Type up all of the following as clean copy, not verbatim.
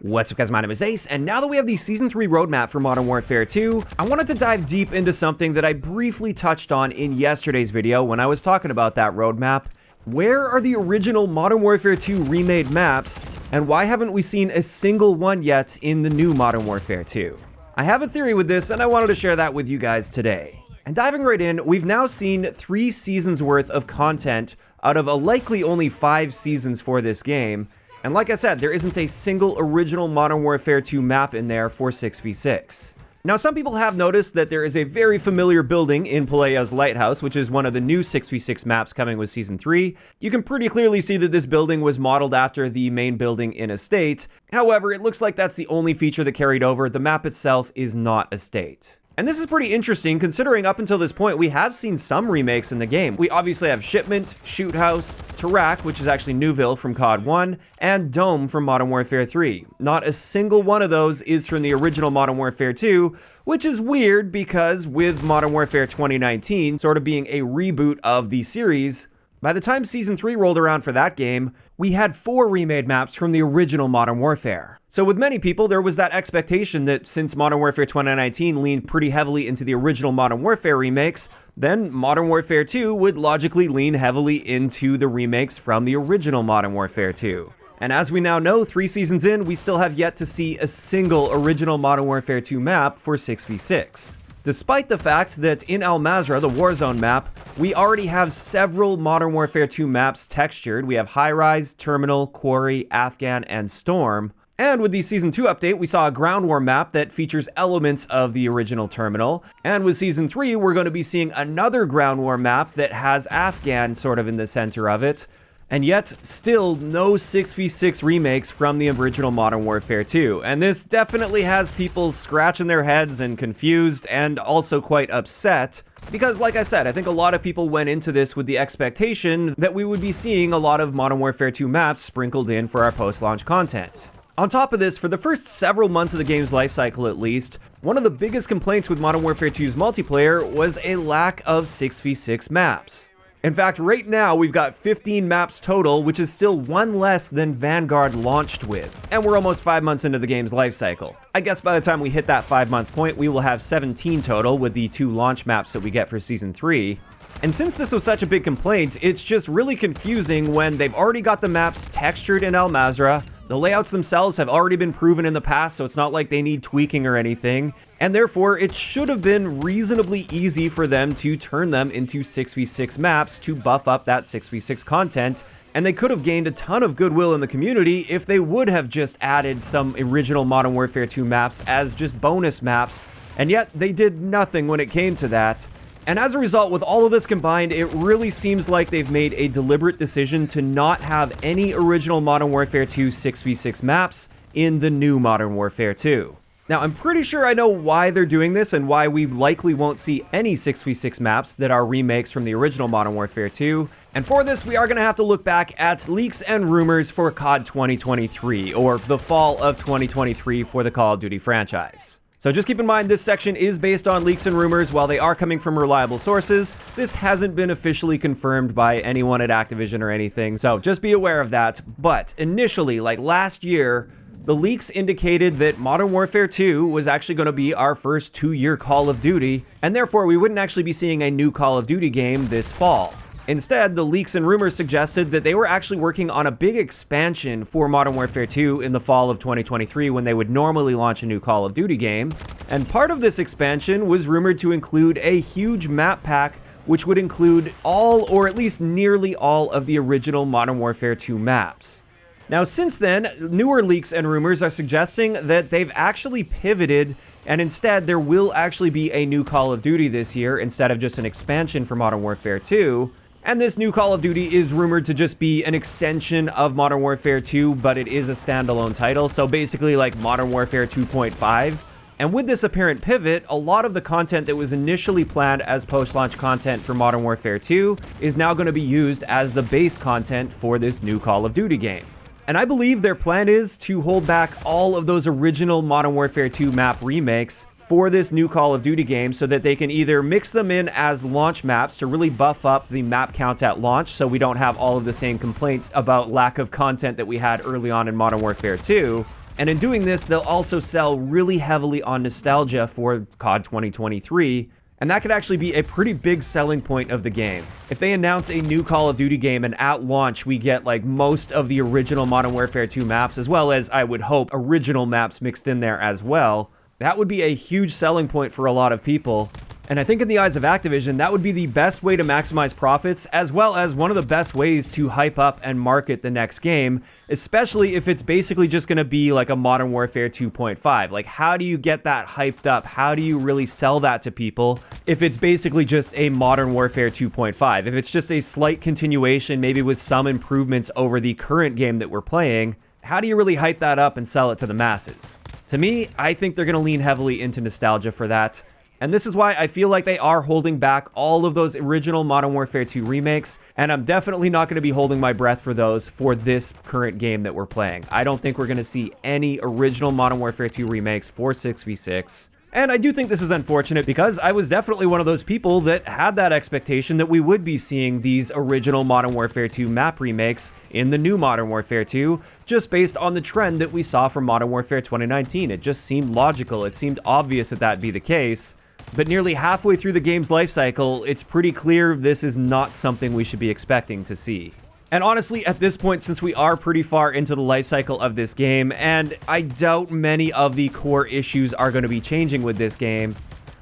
What's up guys, my name is Ace, and now that we have the Season 3 roadmap for Modern Warfare 2, I wanted to dive deep into something that I briefly touched on in yesterday's video when I was talking about that roadmap. Where are the original Modern Warfare 2 remade maps, and why haven't we seen a single one yet in the new Modern Warfare 2? I have a theory with this, and I wanted to share that with you guys today. And diving right in, we've now seen 3 seasons worth of content out of a likely only 5 seasons for this game. And like I said, there isn't a single original Modern Warfare 2 map in there for 6v6. Now, some people have noticed that there is a very familiar building in Pelea's Lighthouse, which is one of the new 6v6 maps coming with Season 3. You can pretty clearly see that this building was modeled after the main building in Estate. However, it looks like that's the only feature that carried over. The map itself is not Estate. And this is pretty interesting considering up until this point we have seen some remakes in the game. We obviously have Shipment, Shoot House, Tarak, which is actually Newville from COD 1, and Dome from Modern Warfare 3. Not a single one of those is from the original Modern Warfare 2, which is weird because with Modern Warfare 2019 sort of being a reboot of the series, by the time Season 3 rolled around for that game, we had 4 remade maps from the original Modern Warfare. So with many people, there was that expectation that since Modern Warfare 2019 leaned pretty heavily into the original Modern Warfare remakes, then Modern Warfare 2 would logically lean heavily into the remakes from the original Modern Warfare 2. And as we now know, 3 seasons in, we still have yet to see a single original Modern Warfare 2 map for 6v6. Despite the fact that in Mazrah, the Warzone map, we already have several Modern Warfare 2 maps textured. We have High Rise, Terminal, Quarry, Afghan, and Storm. And with the Season 2 update, we saw a Ground War map that features elements of the original Terminal. And with Season 3, we're going to be seeing another Ground War map that has Afghan sort of in the center of it. And yet, still no 6v6 remakes from the original Modern Warfare 2. And this definitely has people scratching their heads and confused and also quite upset. Because like I said, I think a lot of people went into this with the expectation that we would be seeing a lot of Modern Warfare 2 maps sprinkled in for our post-launch content. On top of this, for the first several months of the game's lifecycle at least, one of the biggest complaints with Modern Warfare 2's multiplayer was a lack of 6v6 maps. In fact, right now we've got 15 maps total, which is still one less than Vanguard launched with. And we're almost 5 months into the game's lifecycle. I guess by the time we hit that 5-month point, we will have 17 total with the 2 launch maps that we get for Season 3. And since this was such a big complaint, it's just really confusing when they've already got the maps textured in Mazrah. The layouts themselves have already been proven in the past, so it's not like they need tweaking or anything. And therefore, it should have been reasonably easy for them to turn them into 6v6 maps to buff up that 6v6 content. And they could have gained a ton of goodwill in the community if they would have just added some original Modern Warfare 2 maps as just bonus maps. And yet, they did nothing when it came to that. And as a result, with all of this combined, it really seems like they've made a deliberate decision to not have any original Modern Warfare 2 6v6 maps in the new Modern Warfare 2. Now, I'm pretty sure I know why they're doing this and why we likely won't see any 6v6 maps that are remakes from the original Modern Warfare 2. And for this, we are going to have to look back at leaks and rumors for COD 2023, or the fall of 2023 for the Call of Duty franchise. So just keep in mind, this section is based on leaks and rumors. While they are coming from reliable sources, this hasn't been officially confirmed by anyone at Activision or anything, so just be aware of that. But initially, like last year, the leaks indicated that Modern Warfare 2 was actually going to be our first 2-year Call of Duty, and therefore we wouldn't actually be seeing a new Call of Duty game this fall. Instead, the leaks and rumors suggested that they were actually working on a big expansion for Modern Warfare 2 in the fall of 2023 when they would normally launch a new Call of Duty game. And part of this expansion was rumored to include a huge map pack which would include all, or at least nearly all, of the original Modern Warfare 2 maps. Now, since then, newer leaks and rumors are suggesting that they've actually pivoted, and instead there will actually be a new Call of Duty this year instead of just an expansion for Modern Warfare 2. And this new Call of Duty is rumored to just be an extension of Modern Warfare 2, but it is a standalone title, so basically like Modern Warfare 2.5. And with this apparent pivot, a lot of the content that was initially planned as post-launch content for Modern Warfare 2 is now going to be used as the base content for this new Call of Duty game. And I believe their plan is to hold back all of those original Modern Warfare 2 map remakes for this new Call of Duty game so that they can either mix them in as launch maps to really buff up the map count at launch so we don't have all of the same complaints about lack of content that we had early on in Modern Warfare 2, And in doing this, they'll also sell really heavily on nostalgia for COD 2023, and that could actually be a pretty big selling point of the game. If they announce a new Call of Duty game and at launch we get like most of the original Modern Warfare 2 maps, as well as, I would hope, original maps mixed in there as well, that would be a huge selling point for a lot of people. And I think in the eyes of Activision, that would be the best way to maximize profits, as well as one of the best ways to hype up and market the next game, especially if it's basically just going to be like a Modern Warfare 2.5. Like, how do you get that hyped up? How do you really sell that to people if it's basically just a Modern Warfare 2.5? If it's just a slight continuation, maybe with some improvements over the current game that we're playing, how do you really hype that up and sell it to the masses? To me, I think they're going to lean heavily into nostalgia for that. And this is why I feel like they are holding back all of those original Modern Warfare 2 remakes, and I'm definitely not going to be holding my breath for those for this current game that we're playing. I don't think we're going to see any original Modern Warfare 2 remakes for 6v6. And I do think this is unfortunate because I was definitely one of those people that had that expectation that we would be seeing these original Modern Warfare 2 map remakes in the new Modern Warfare 2, just based on the trend that we saw from Modern Warfare 2019. It just seemed logical. It seemed obvious that that'd be the case. But nearly halfway through the game's life cycle, it's pretty clear this is not something we should be expecting to see. And honestly, at this point, since we are pretty far into the life cycle of this game, and I doubt many of the core issues are going to be changing with this game,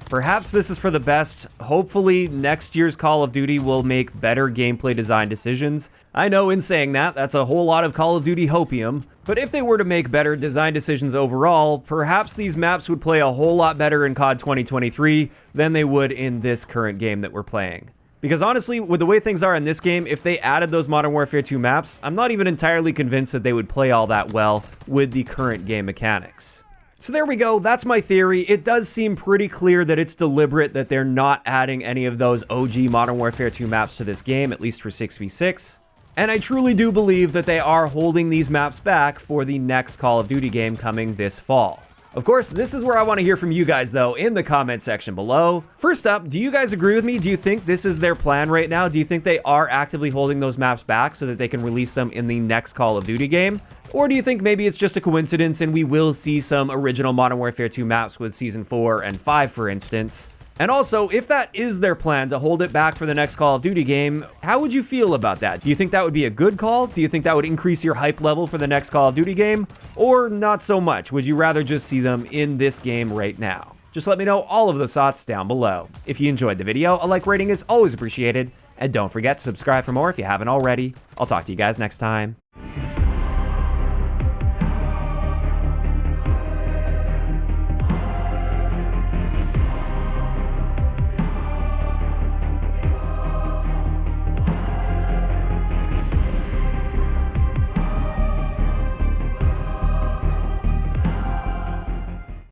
perhaps this is for the best. Hopefully, next year's Call of Duty will make better gameplay design decisions. I know in saying that, that's a whole lot of Call of Duty hopium, but if they were to make better design decisions overall, perhaps these maps would play a whole lot better in COD 2023 than they would in this current game that we're playing. Because honestly, with the way things are in this game, if they added those Modern Warfare 2 maps, I'm not even entirely convinced that they would play all that well with the current game mechanics. So there we go, that's my theory. It does seem pretty clear that it's deliberate that they're not adding any of those OG Modern Warfare 2 maps to this game, at least for 6v6. And I truly do believe that they are holding these maps back for the next Call of Duty game coming this fall. Of course, this is where I want to hear from you guys, though, in the comment section below. First up, do you guys agree with me? Do you think this is their plan right now? Do you think they are actively holding those maps back so that they can release them in the next Call of Duty game? Or do you think maybe it's just a coincidence and we will see some original Modern Warfare 2 maps with Season 4 and 5, for instance? And also, if that is their plan to hold it back for the next Call of Duty game, how would you feel about that? Do you think that would be a good call? Do you think that would increase your hype level for the next Call of Duty game? Or not so much? Would you rather just see them in this game right now? Just let me know all of those thoughts down below. If you enjoyed the video, a like rating is always appreciated. And don't forget to subscribe for more if you haven't already. I'll talk to you guys next time.